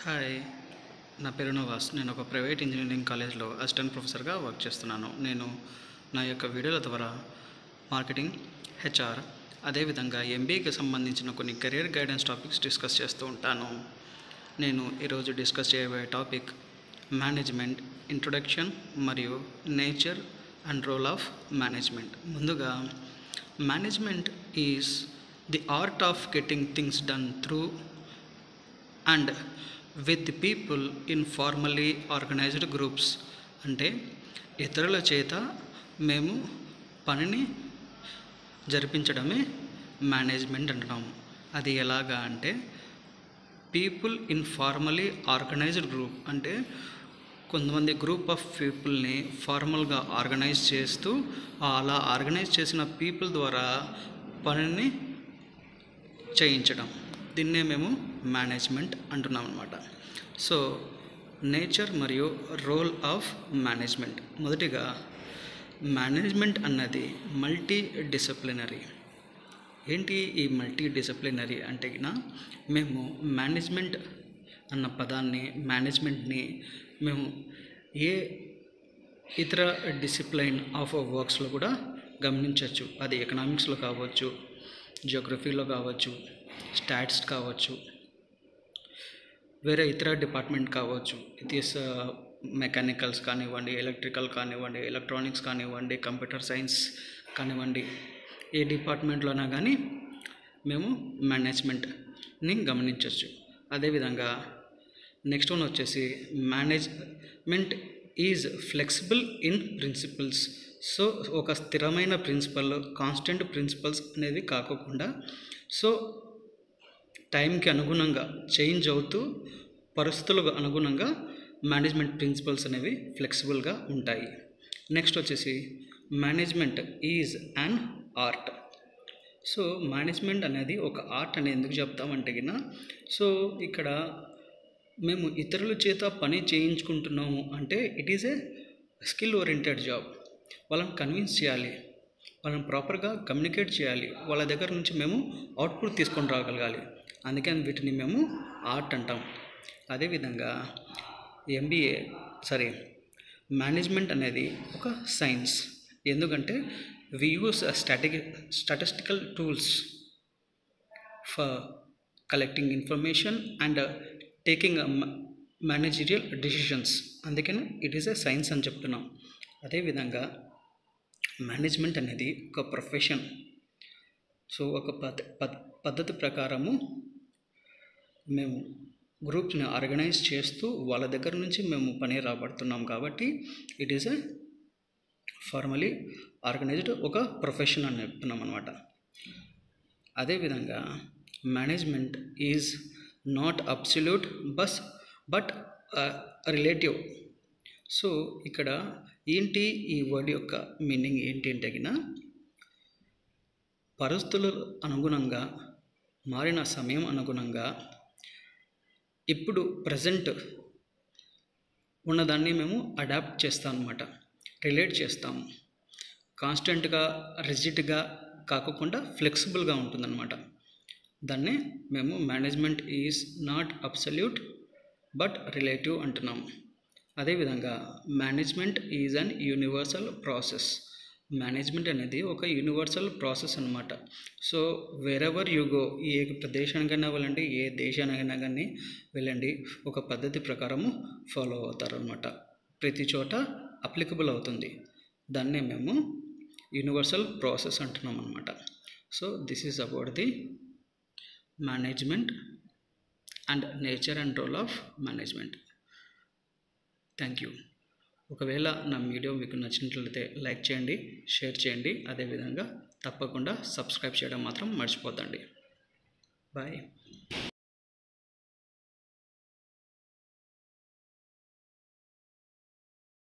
Hi, నా పేరు నవాస్. నేను ఒక ప్రైవేట్ ఇంజనీరింగ్ కాలేజ్లో అసిస్టెంట్ ప్రొఫెసర్గా వర్క్ చేస్తున్నాను. నేను నా యొక్క వీడియోల ద్వారా మార్కెటింగ్, హెచ్ఆర్, అదేవిధంగా ఎంబీఏకి సంబంధించిన కొన్ని కెరీర్ గైడెన్స్ టాపిక్స్ డిస్కస్ చేస్తూ ఉంటాను. నేను ఈరోజు డిస్కస్ చేయబోయే టాపిక్ మేనేజ్మెంట్ ఇంట్రొడక్షన్ మరియు nature and role of management. ముందుగా, management is the art of getting things done through and with the people in formally organized groups. అంటే ఇతరుల చేత మేము పనిని జరిపించడమే మేనేజ్మెంట్ అంటున్నాము. అది ఎలాగా అంటే, people in formally organised group అంటే కొంతమంది గ్రూప్ ఆఫ్ పీపుల్ని ఫార్మల్గా ఆర్గనైజ్ చేస్తూ అలా ఆర్గనైజ్ చేసిన పీపుల్ ద్వారా పనిని చేయించడం, దీన్నే మేము మేనేజ్మెంట్ అంటున్నాం అన్నమాట. సో నేచర్ మరియు రోల్ ఆఫ్ మేనేజ్మెంట్. మొదటిగా, మేనేజ్మెంట్ అన్నది మల్టీ డిసిప్లినరీ. ఏంటి ఈ మల్టీ డిసిప్లినరీ అంటే, మేము మేనేజ్మెంట్ అన్న పదాన్ని, మేనేజ్మెంట్ని మేము ఏ ఇతర డిసిప్లైన్ ఆఫ్ వర్క్స్లో కూడా గమనించవచ్చు. అది ఎకనామిక్స్లో కావచ్చు, జియోగ్రఫీలో కావచ్చు, స్టాట్స్ కావచ్చు, వేరే ఇతర డిపార్ట్మెంట్ కావచ్చు. ఇట్ ఈస్ మెకానికల్స్ కానివ్వండి, ఎలక్ట్రికల్ కానివ్వండి, ఎలక్ట్రానిక్స్ కానివ్వండి, కంప్యూటర్ సైన్స్ కానివ్వండి, ఏ డిపార్ట్మెంట్లోనా కానీ మేము మేనేజ్మెంట్ని గమనించవచ్చు. అదేవిధంగా నెక్స్ట్ వన్ వచ్చేసి, management is flexible in principles. So ఒక స్థిరమైన ప్రిన్సిపల్, కాన్స్టెంట్ ప్రిన్సిపల్స్ అనేవి కాకుండా, సో టైంకి అనుగుణంగా చేంజ్ అవుతూ పరిస్థితులకు అనుగుణంగా మేనేజ్మెంట్ ప్రిన్సిపల్స్ అనేవి ఫ్లెక్సిబుల్గా ఉంటాయి. నెక్స్ట్ వచ్చేసి, management is an art. So management అనేది ఒక ఆర్ట్ అని ఎందుకు చెప్తామంటే, సో ఇక్కడ మేము ఇతరుల చేత పని చేయించుకుంటున్నాము అంటే it is a skill oriented job. వాళ్ళని కన్విన్స్ చేయాలి, వాళ్ళని ప్రాపర్గా కమ్యూనికేట్ చేయాలి, వాళ్ళ దగ్గర నుంచి మేము అవుట్పుట్ తీసుకొని రాగలగాలి. అందుకని వీటిని మేము ఆర్ట్ అంటాం. అదేవిధంగా మేనేజ్మెంట్ అనేది ఒక సైన్స్. ఎందుకంటే we use statistical tools for collecting information and taking managerial decisions. అందుకని ఇట్ ఈస్ ఎ సైన్స్ అని చెప్తున్నాం. అదేవిధంగా మేనేజ్మెంట్ అనేది ఒక ప్రొఫెషన్. సో ఒక పద్ధతి ప్రకారము మేము గ్రూప్స్ని ఆర్గనైజ్ చేస్తూ వాళ్ళ దగ్గర నుంచి మేము పని రాబడుతున్నాం కాబట్టి it is a formally organised ఒక ప్రొఫెషన్ అని చెప్తున్నాం అనమాట. అదేవిధంగా management is not absolute but relative. So ఇక్కడ ఏంటి ఈ వర్డ్ యొక్క మీనింగ్ ఏంటి అంటే, పరిస్థితుల అనుగుణంగా, మారిన సమయం అనుగుణంగా ఇప్పుడు ప్రజెంట్ ఉన్నదాన్ని మేము అడాప్ట్ చేస్తాం అన్నమాట, రిలేట్ చేస్తాము. కాన్స్టెంట్గా, రిజిడ్గా కాకుండా ఫ్లెక్సిబుల్గా ఉంటుందన్నమాట. దాన్నే మేము management is not absolute but relative అంటున్నాము. అదేవిధంగా management is an universal process. Management అనేది ఒక యూనివర్సల్ ప్రాసెస్ అన్నమాట. సో వేరెవర్ యూ గో, ఏ ప్రదేశానికైనా వెళ్ళండి, ఏ దేశానికైనా కానీ వెళ్ళండి, ఒక పద్ధతి ప్రకారము ఫాలో అవుతారు అన్నమాట. ప్రతి చోట అప్లికబుల్ అవుతుంది. దాన్నే మేము యూనివర్సల్ ప్రాసెస్ అంటున్నాం అన్నమాట. So this is about the management and nature and role of management. Thank you. ఒకవేళ నా వీడియో మీకు నచ్చినట్లయితే లైక్ చేయండి, షేర్ చేయండి. అదేవిధంగా తప్పకుండా సబ్స్క్రైబ్ చేయడం మాత్రం మర్చిపోద్దండి. బాయ్.